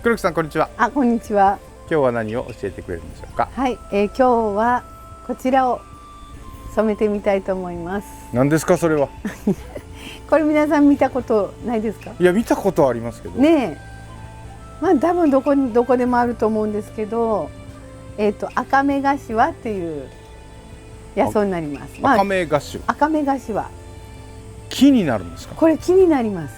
黒木さん、こんにちは。こんにちは。今日は何を教えてくれるんでしょうか。はい、今日はこちらを染めてみたいと思います。何ですか、それは。これ皆さん見たことないですか。いや、見たことはありますけど。ねえ、多分どこでもあると思うんですけど、赤目柏っていう野草になります。赤目柏。赤目柏。木になるんですか。これ木になります。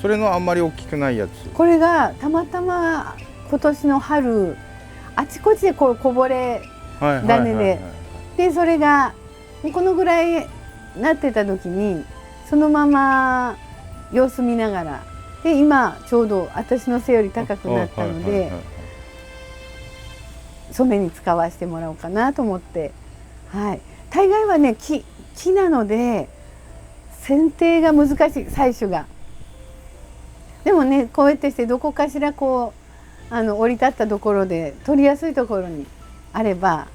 それのあんまり大きくないやつ。これがたまたま今年の春、あちこちでこぼれ種で、それがこのぐらいなってた時にそのまま様子見ながらで、今ちょうど私の背より高くなったので染めに使わせてもらおうかなと思って、はい、大概はね木なので剪定が難しい、採取が。でもね、こうやってしてどこかしら降り立ったところで取りやすいところにあれば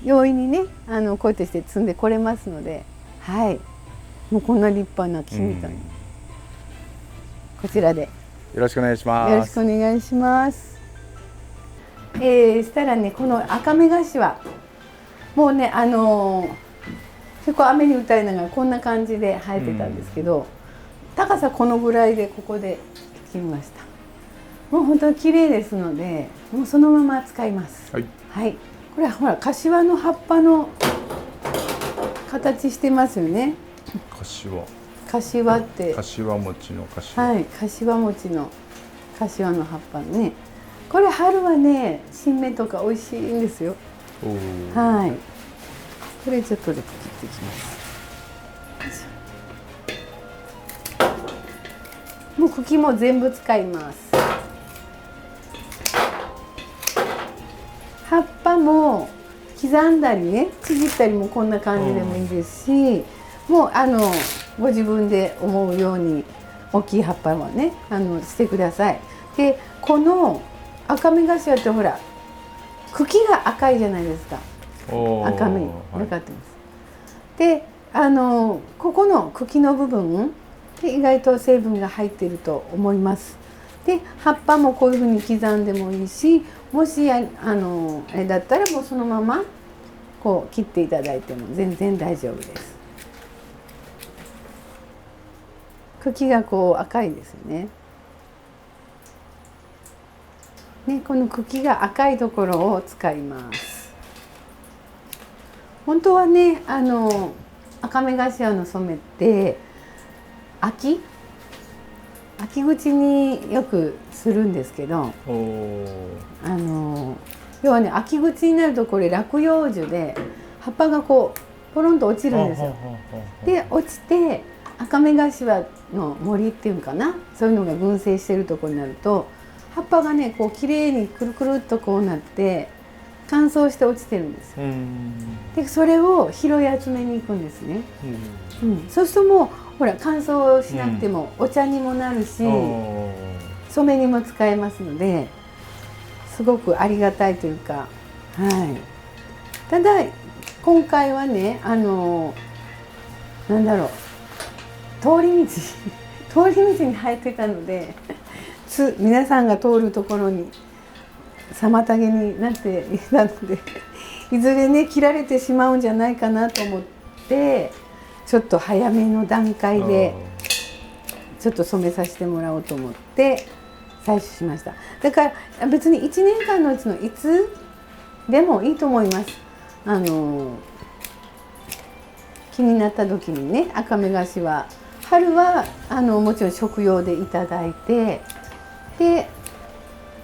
容易にねこうやってして摘んでこれますので、はい、もうこんな立派な木みたいに、こちらでよろしくお願いします。よろしくお願いします。したらね、この赤目柏もうね結構雨に打たれながらこんな感じで生えてたんですけど、高さこのぐらいでここで切りました。もう本当に綺麗ですので、もうそのまま使います。はい、はい、これはほら柏の葉っぱの形してますよね。柏って柏餅の柏。はい、柏餅の柏の葉っぱね。これ春はね、新芽とか美味しいんですよ。はい、これちょっとで切っていきます。もう茎も全部使います。葉っぱも刻んだりね、ちぎったりもこんな感じでもいいですし、もうご自分で思うように大きい葉っぱはねしてください。で、この赤目柏ってほら茎が赤いじゃないですか。赤目分かってます。でここの茎の部分で意外と成分が入っていると思います。で、葉っぱもこういうふうに刻んでもいいし、もしあれだったらもうそのままこう切っていただいても全然大丈夫です。茎がこう赤いですよね。この茎が赤いところを使います。本当はね赤目柏の染めって秋口によくするんですけど、要はね、秋口になるとこれ落葉樹で葉っぱがこうポロンと落ちるんですよ。で、落ちて赤目柏の森っていうのかな、そういうのが群生してるところになると葉っぱがねこう綺麗にくるくるっとこうなって乾燥して落ちてるんですよ。で、それを拾い集めに行くんですね。そうするともうほら乾燥しなくてもお茶にもなるし、染めにも使えますので、すごくありがたいというか、はい。ただ今回はねなんだろう、通り道に生えてたので皆さんが通るところに妨げになっていたのでいずれね切られてしまうんじゃないかなと思って、ちょっと早めの段階でちょっと染めさせてもらおうと思って採取しました。だから別に1年間のうちのいつでもいいと思います。気になった時にね、赤目柏春はもちろん食用でいただいて、で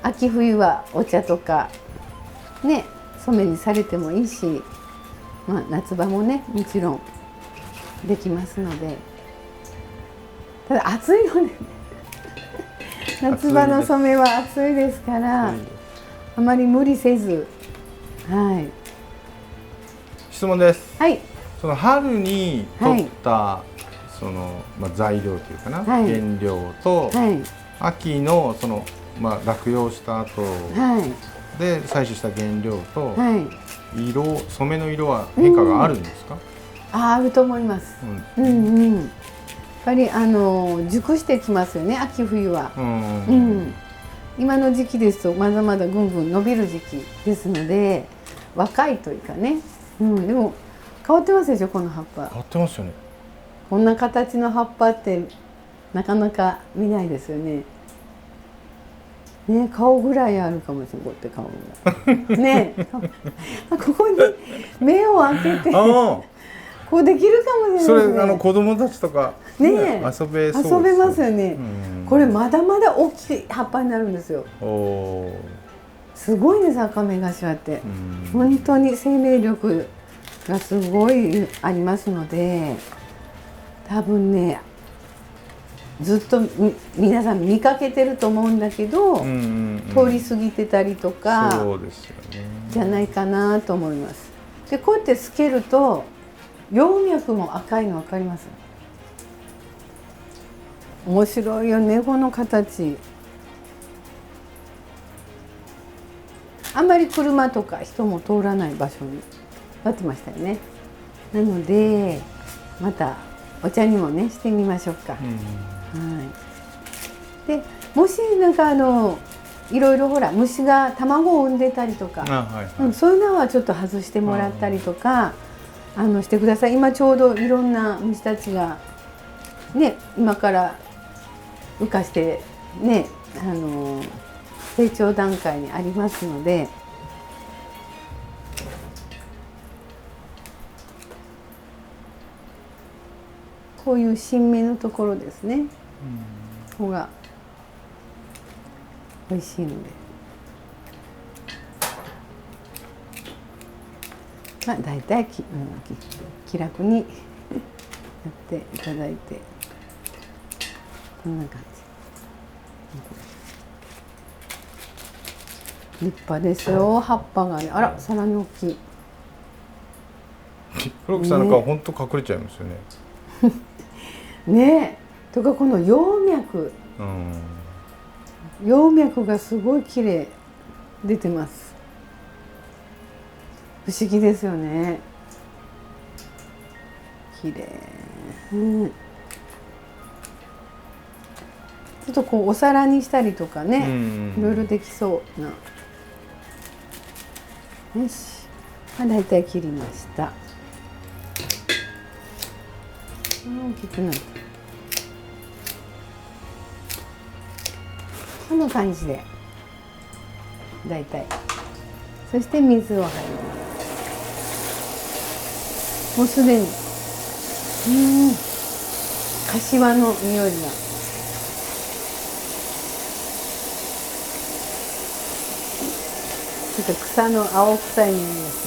秋冬はお茶とかね染めにされてもいいし、夏場もねもちろんできますので。ただ暑いので夏場の染めは暑いですからあまり無理せず。はい、質問です。はい、その春に取ったその材料というかな、原料と秋のその落葉した後で採取した原料と染めの色は変化があるんですか？あると思います。やっぱり熟してきますよね、秋冬は。今の時期ですとまだまだぐんぐん伸びる時期ですので、若いというかね、でも変わってますでしょ、この葉っぱ。変わってますよね。こんな形の葉っぱってなかなか見ないですよね。ね、顔ぐらいあるかもしれない、こうやって顔が。ね、ここに目を開けてこうできるかもしれないですね。それ子供たちとかね遊べそうです。遊べますよね。これまだまだ大きい葉っぱになるんですよ。すごいです、アカメガシワって。本当に生命力がすごいありますので、多分ねずっと皆さん見かけてると思うんだけど、通り過ぎてたりとかじゃないかなと思います。でこうやって透けると葉脈も赤いの分かります？面白いよね、この形。あんまり車とか人も通らない場所になってましたよね。なのでまたお茶にもねしてみましょうか。でもしなんかいろいろほら虫が卵を産んでたりとか、そういうのはちょっと外してもらったりとかしてください。今ちょうどいろんな虫たちがね今から羽化してね成長段階にありますので、こういう新芽のところですね、ここが美味しいので、まあ大体気楽にやっていただいて、こんな感じ。立派ですよ、葉っぱがね。あら、さらに大きい。黒木さんなんか本当隠れちゃいますよね。ねえ、とかこの葉脈、葉脈がすごい綺麗出てます。不思議ですよね。綺麗。ちょっとこうお皿にしたりとかね、いろいろできそうな。よし、だいたい切りました。大きくなった。こんな感じでだいたい。そして水を入ります。もうすでに柏の匂いが。ちょっと草の青臭い匂いがします。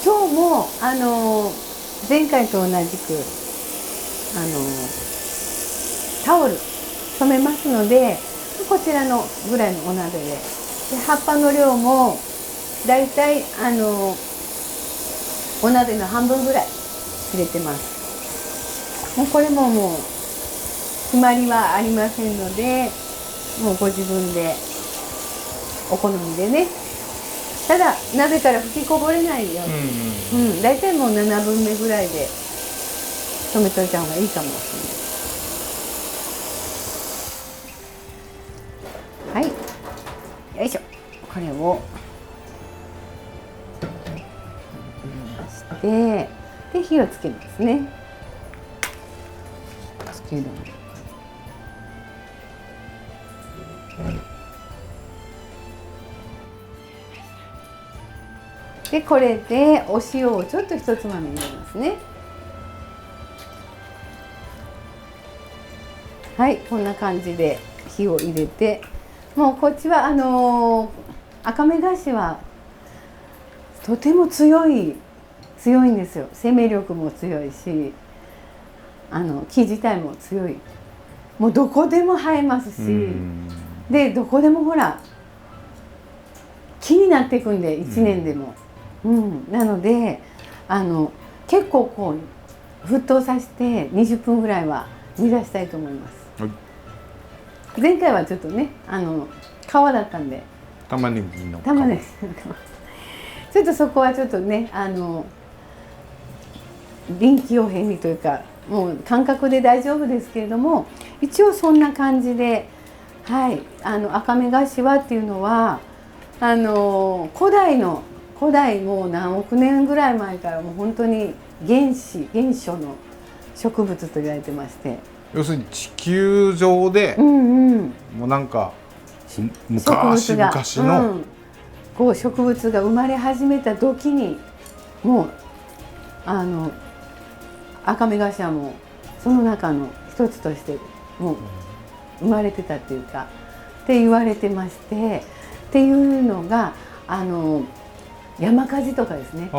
今日も前回と同じくタオル染めますので、こちらのぐらいのお鍋で、葉っぱの量もだいたいお鍋の半分ぐらい入れてます。もうこれももう決まりはありませんので、もうご自分でお好みでね。ただ鍋から吹きこぼれないように、だいたいもう7分目ぐらいで止めといた方がいいかもしれない。はい、よいしょ。これを入れまして、で火をつけますね。つけるの。でこれでお塩をちょっと一つまみ入れますね。はい、こんな感じで火を入れて、もうこっちは赤目菓子はとても強いんですよ。生命力も強いし、木自体も強い。もうどこでも生えますし、でどこでもほら木になっていくんで1年でも。なので結構こう沸騰させて20分ぐらいは煮出したいと思います。前回はちょっとね皮だったんで、玉ねぎの皮ちょっとそこはちょっとね臨機応変にというかもう感覚で大丈夫ですけれども、一応そんな感じで、はい、赤目頭っていうのは古代もう何億年ぐらい前からもう本当に原初の植物と言われてまして、要するに地球上で、もうなんか昔々の、こう植物が生まれ始めた時にもう赤目頭もその中の一つとしてもう生まれてたっていうかって言われてまして、っていうのが山火事とかですね。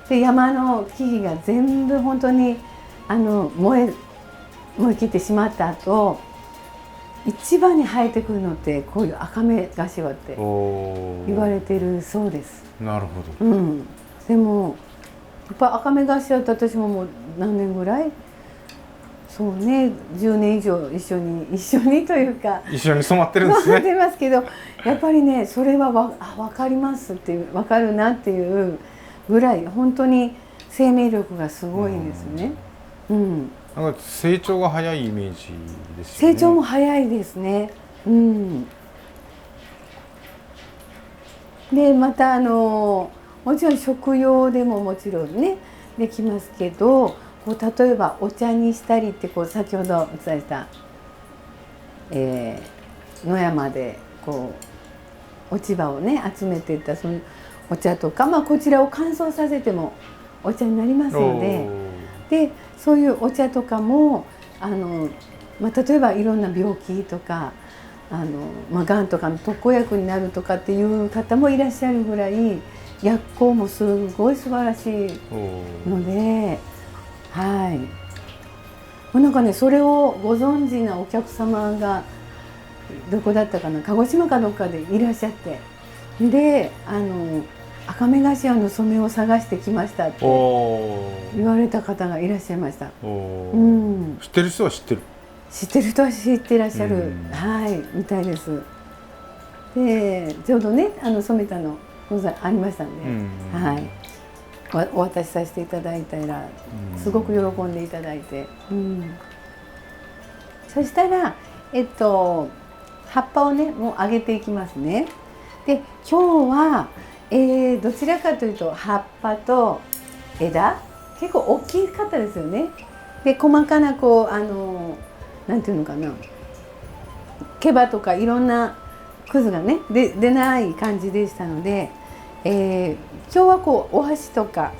で山の木々が全部本当に燃え切ってしまった後、一番に生えてくるのってこういう赤目頭って言われてるそうです。なるほど。でもやっぱ赤目頭って私ももう何年ぐらい、そうね、10年以上一緒にというか一緒に染まってるんですね。染まってますけど、やっぱりねそれは分かりますっていう、分かるなっていうぐらい本当に生命力がすごいんですね。なんか成長が早いイメージですよね。成長も早いですね。でまたもちろん食用でももちろんねできますけど、こう例えばお茶にしたりって、こう先ほどお伝えした、野山でこう落ち葉をね集めていったそのお茶とか、こちらを乾燥させてもお茶になりますので、そういうお茶とかも例えばいろんな病気とかがんとかの特効薬になるとかっていう方もいらっしゃるぐらい、薬効もすごい素晴らしいので、なんかねそれをご存知なお客様がどこだったかな、鹿児島かどっかでいらっしゃって、で赤目頭の染めを探してきましたって言われた方がいらっしゃいました。知ってる人は知ってる。知ってる人は知ってらっしゃる、みたいです。でちょうどね染めたのありましたんで、お渡しさせていただいたらすごく喜んでいただいて、そしたら葉っぱをねもう上げていきますね。で今日は、どちらかというと葉っぱと枝結構大きかったですよね。で細かなこうなんていうのかな、毛羽とかいろんなくずがね出ない感じでしたので、今日はこうお箸とか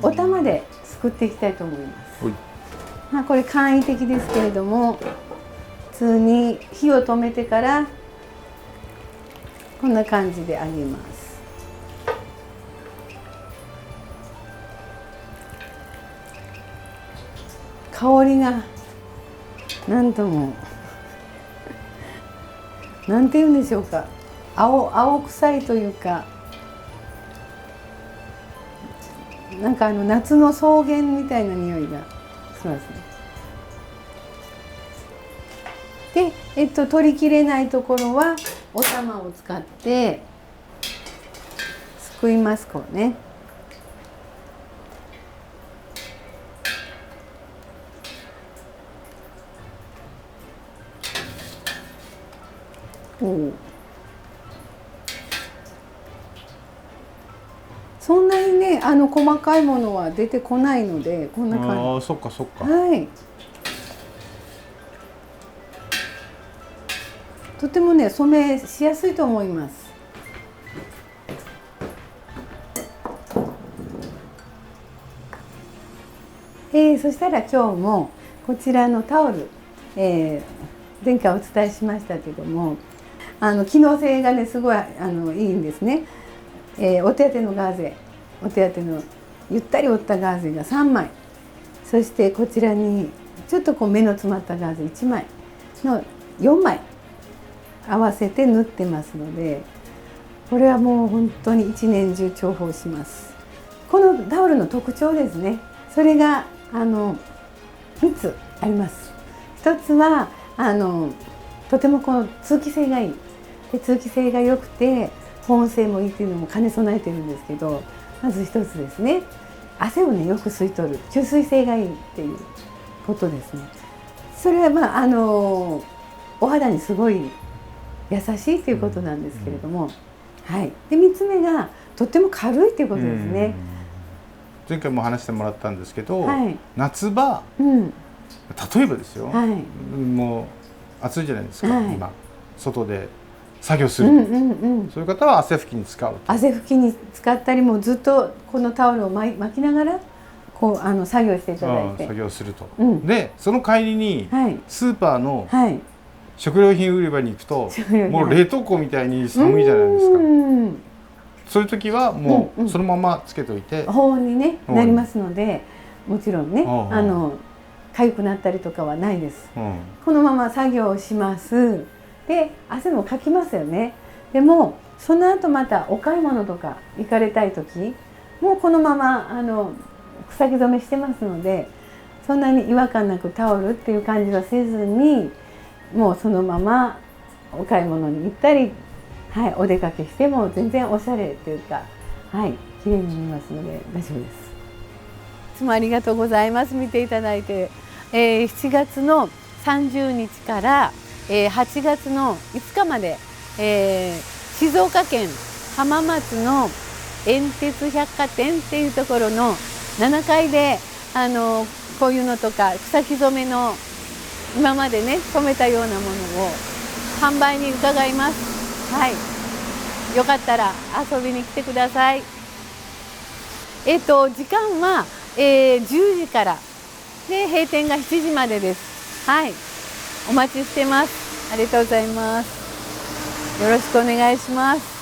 お玉ですくっていきたいと思います。これ簡易的ですけれども、普通に火を止めてからこんな感じで揚げます。香りがなんともなんて言うんでしょうか、青臭いというか、なんか夏の草原みたいな匂いがしますね。で、取りきれないところはお玉を使ってすくいます。こうね。そんなにね細かいものは出てこないので、こんな感じ。そっかそっか。とてもね染めしやすいと思います。そしたら今日もこちらのタオル、前回お伝えしましたけども、機能性がねすごいいいんですね。お手当てのガーゼ、お手当てのゆったり折ったガーゼが3枚、そしてこちらにちょっとこう目の詰まったガーゼ1枚の4枚合わせて縫ってますので、これはもう本当に一年中重宝します。このタオルの特徴ですね、それが3つあります。1つはとてもこの通気性がいいで、通気性が良くて保温性もいいっていうのも兼ね備えてるんですけど、まず1つですね。汗をねよく吸い取る、吸水性がいいっていうことですね。それはお肌にすごい優しいということなんですけれども、はい。で3つ目がとっても軽いということですね。前回も話してもらったんですけど、はい、夏場、例えばですよ、はい、もう暑いじゃないですか、はい、今外で作業する、そういう方は汗拭きに使う。汗拭きに使ったり、もうずっとこのタオルを巻きながらこう作業していただいて作業すると、でその帰りに、スーパーの、食料品売り場に行くともう冷凍庫みたいに寒いじゃないですか。そういう時はもうそのままつけといて保温に、ね、なりますので、もちろんね痒くなったりとかはないです。このまま作業をします。で汗もかきますよね。でもその後またお買い物とか行かれたい時もうこのまま草木染めしてますので、そんなに違和感なくタオルっていう感じはせずに、もうそのままお買い物に行ったり、はい、お出かけしても全然おしゃれというか、はい、綺麗に見えますので大丈夫です。いつもありがとうございます。見ていただいて、7月の30日から8月の5日まで、静岡県浜松の煙鉄百貨店っていうところの7階でこういうのとか草木染めの今までね染めたようなものを販売に伺います。はい、よかったら遊びに来てください。時間は、10時からで閉店が7時までです。はい、お待ちしてます。ありがとうございます。よろしくお願いします。